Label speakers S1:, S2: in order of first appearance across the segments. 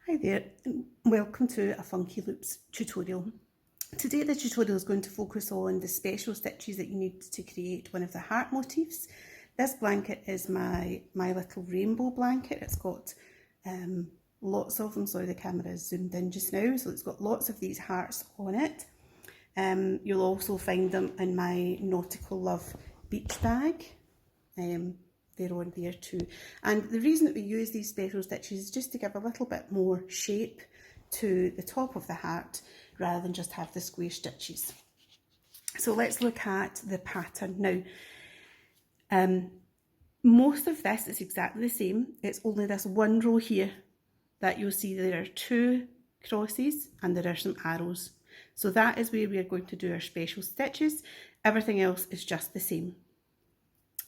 S1: Hi there and welcome to a Funky Loops tutorial. Today the tutorial is going to focus on the special stitches that you need to create one of the heart motifs. This blanket is my little rainbow blanket. It's got lots of them. Sorry, the camera is zoomed in just now, so it's got lots of these hearts on it. You'll also find them in my Nautical Love beach bag. They're on there too. And the reason that we use these special stitches is just to give a little bit more shape to the top of the heart rather than just have the square stitches. So let's look at the pattern now. Most of this is exactly the same. It's only this one row here that you'll see there are two crosses and there are some arrows. So that is where we are going to do our special stitches. Everything else is just the same.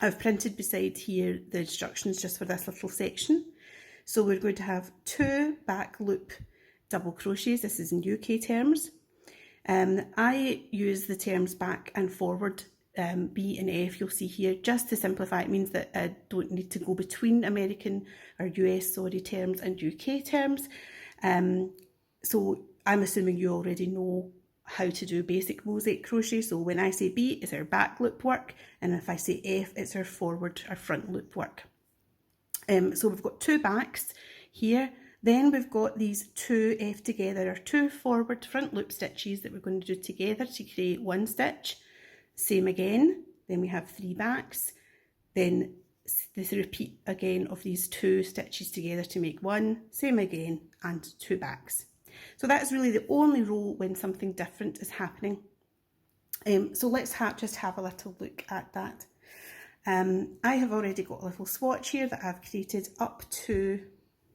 S1: I've printed beside here the instructions just for this little section. So we're going to have 2 back loop double crochets. This is in UK terms. I use the terms back and forward, B and F, you'll see here, just to simplify. It means that I don't need to go between American or US, terms and UK terms. So I'm assuming you already know how to do basic mosaic crochet. So when I say B, it's our back loop work, and if I say F, it's our forward or front loop work. So we've got 2 backs here, then we've got these 2 F together, or 2 forward front loop stitches that we're going to do together to create 1 stitch. Same again, then we have 3 backs, then this repeat again of these 2 stitches together to make 1, same again, and 2 backs. So that is really the only row when something different is happening. So let's just have a little look at that. I have already got a little swatch here that I've created up to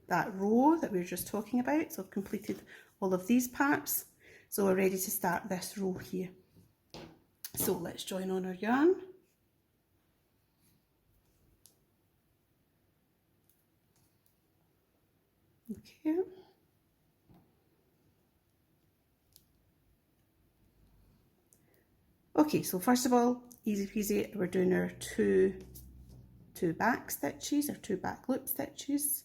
S1: that row that we were just talking about. So I've completed all of these parts. So we're ready to start this row here. So let's join on our yarn. Okay. Okay, so first of all, easy peasy, we're doing our two back stitches, or 2 back loop stitches.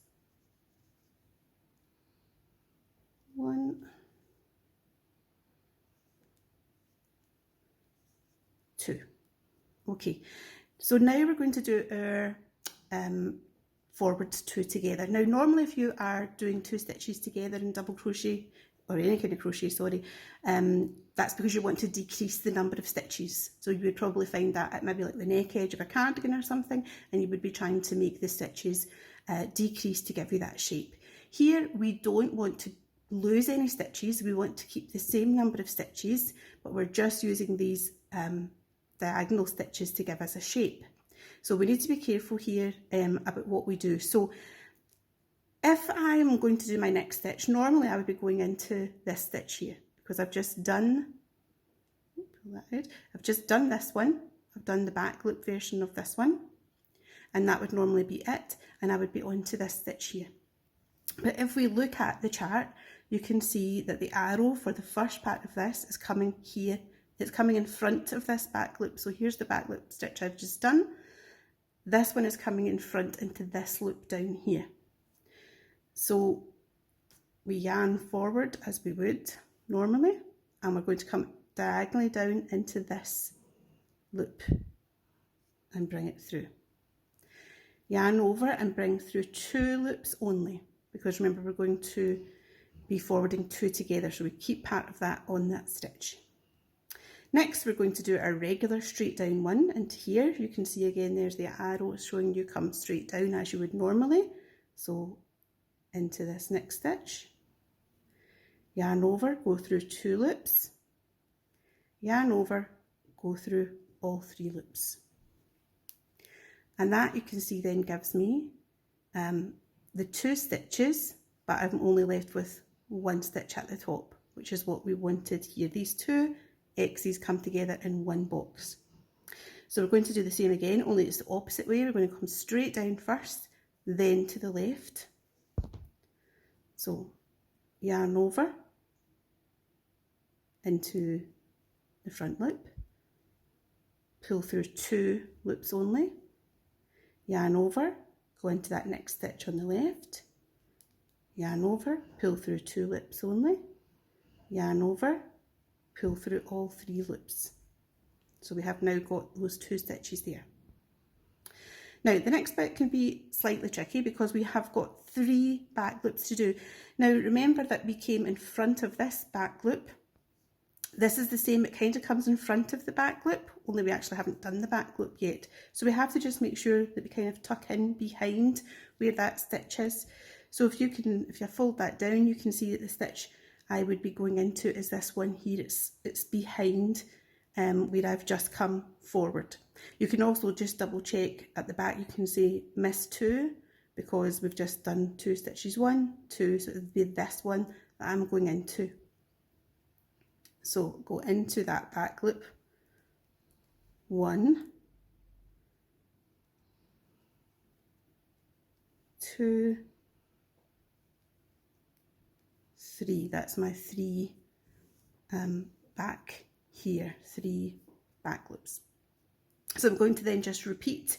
S1: 1, 2. Okay, so now we're going to do our forward 2 together. Now normally if you are doing 2 stitches together in double crochet, or any kind of crochet, sorry, that's because you want to decrease the number of stitches. So you would probably find that at maybe like the neck edge of a cardigan or something, and you would be trying to make the stitches decrease to give you that shape. Here we don't want to lose any stitches, we want to keep the same number of stitches, but we're just using these diagonal stitches to give us a shape. So we need to be careful here about what we do. So if I am going to do my next stitch, normally I would be going into this stitch here, because I've just done, pull that out, I've just done this one, I've done the back loop version of this one, and that would normally be it, and I would be onto this stitch here. But if we look at the chart, you can see that the arrow for the first part of this is coming here, it's coming in front of this back loop. So here's the back loop stitch I've just done. This one is coming in front into this loop down here. So we yarn forward as we would normally, and we're going to come diagonally down into this loop and bring it through. Yarn over and bring through 2 loops only, because remember we're going to be forwarding 2 together, so we keep part of that on that stitch. Next we're going to do our regular straight down one, and here you can see again there's the arrow showing you come straight down as you would normally. So into this next stitch, yarn over, go through 2 loops, yarn over, go through all 3 loops. And that you can see then gives me the 2 stitches, but I'm only left with 1 stitch at the top, which is what we wanted here. These 2 X's come together in 1 box. So we're going to do the same again, only it's the opposite way. We're going to come straight down first, then to the left. So yarn over into the front loop, pull through 2 loops only, yarn over, go into that next stitch on the left, yarn over, pull through 2 loops only, yarn over, pull through all 3 loops. So we have now got those 2 stitches there. Now the next bit can be slightly tricky because we have got 3 back loops to do. Now remember that we came in front of this back loop. This is the same, it kind of comes in front of the back loop, only we actually haven't done the back loop yet. So we have to just make sure that we kind of tuck in behind where that stitch is. So if you fold that down, you can see that the stitch I would be going into is this one here. It's behind where I've just come forward. You can also just double check at the back, you can see miss 2 because we've just done 2 stitches, 1, 2, so it would be this one that I'm going into. So go into that back loop, 1, 2, 3, that's my 3 back here, 3 back loops. So I'm going to then just repeat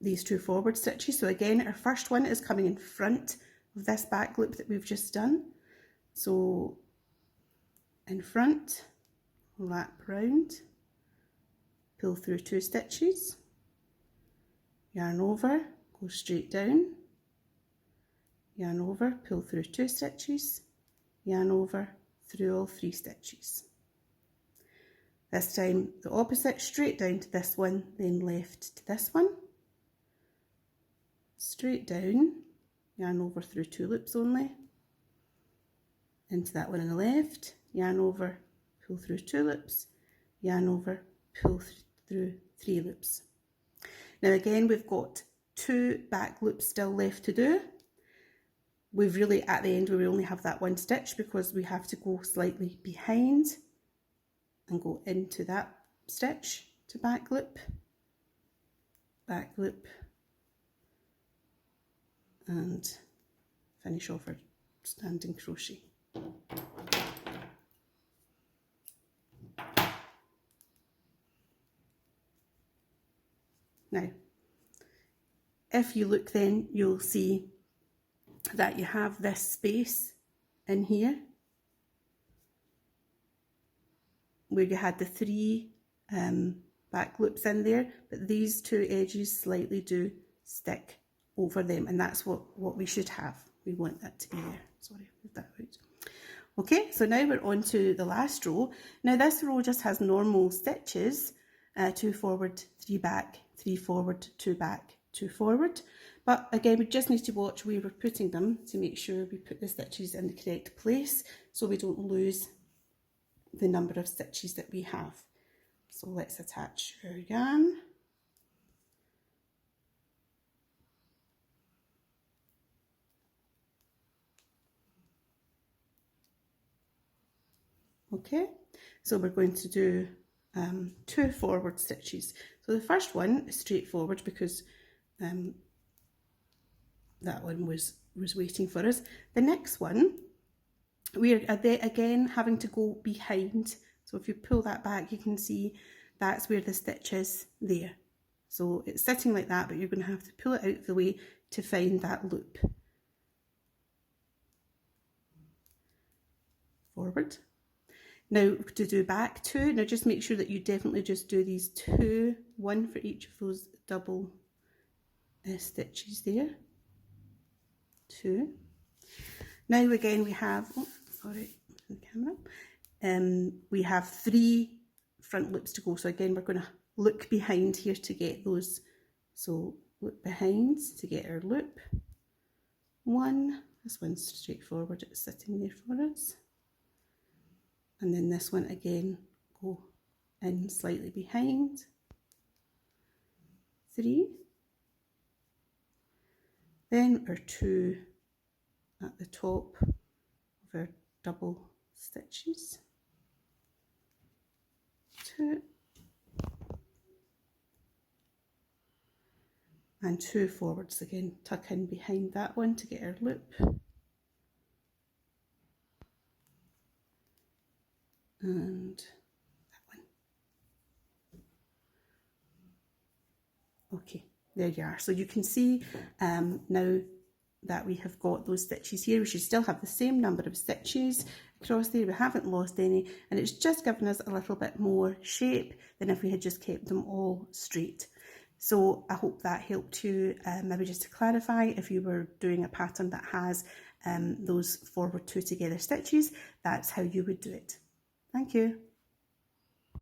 S1: these 2 forward stitches. So again, our first one is coming in front of this back loop that we've just done. So in front, wrap round, pull through 2 stitches, yarn over, go straight down, yarn over, pull through 2 stitches, yarn over, through all 3 stitches. This time the opposite, straight down to this one, then left to this one, straight down, yarn over through 2 loops only, into that one on the left, yarn over, pull through 2 loops, yarn over, pull through 3 loops. Now again, we've got 2 back loops still left to do. We've really, at the end, we only have that 1 stitch because we have to go slightly behind and go into that stitch to back loop, and finish off our standing crochet. Now, if you look then, you'll see that you have this space in here where you had the 3 back loops in there, but these 2 edges slightly do stick over them, and that's what we should have. We want that to be there. Sorry, move that out. Okay, so now we're on to the last row. Now this row just has normal stitches, 2 forward, 3 back, 3 forward, 2 back, 2 forward. But again, we just need to watch where we're putting them to make sure we put the stitches in the correct place so we don't lose the number of stitches that we have. So let's attach our yarn. Okay, so we're going to do 2 forward stitches. So the first one is straightforward because that one was waiting for us. The next one, we're again having to go behind. So if you pull that back, you can see that's where the stitch is there. So it's sitting like that, but you're going to have to pull it out of the way to find that loop. Forward. Now to do back 2, now just make sure that you definitely just do these 2, 1 for each of those double stitches there. 2. Now again we have, oh sorry, the camera. We have 3 front loops to go. So again we're going to look behind here to get those. So look behind to get our loop. 1. This one's straightforward, it's sitting there for us. And then this one again, go in slightly behind. 3. Then our 2 at the top of our double stitches. 2. And 2 forwards again, tuck in behind that one to get our loop. And that one. Okay, there you are. So you can see now that we have got those stitches here. We should still have the same number of stitches across there. We haven't lost any, and it's just given us a little bit more shape than if we had just kept them all straight. So I hope that helped you, maybe just to clarify, if you were doing a pattern that has those forward 2 together stitches, that's how you would do it. Thank you.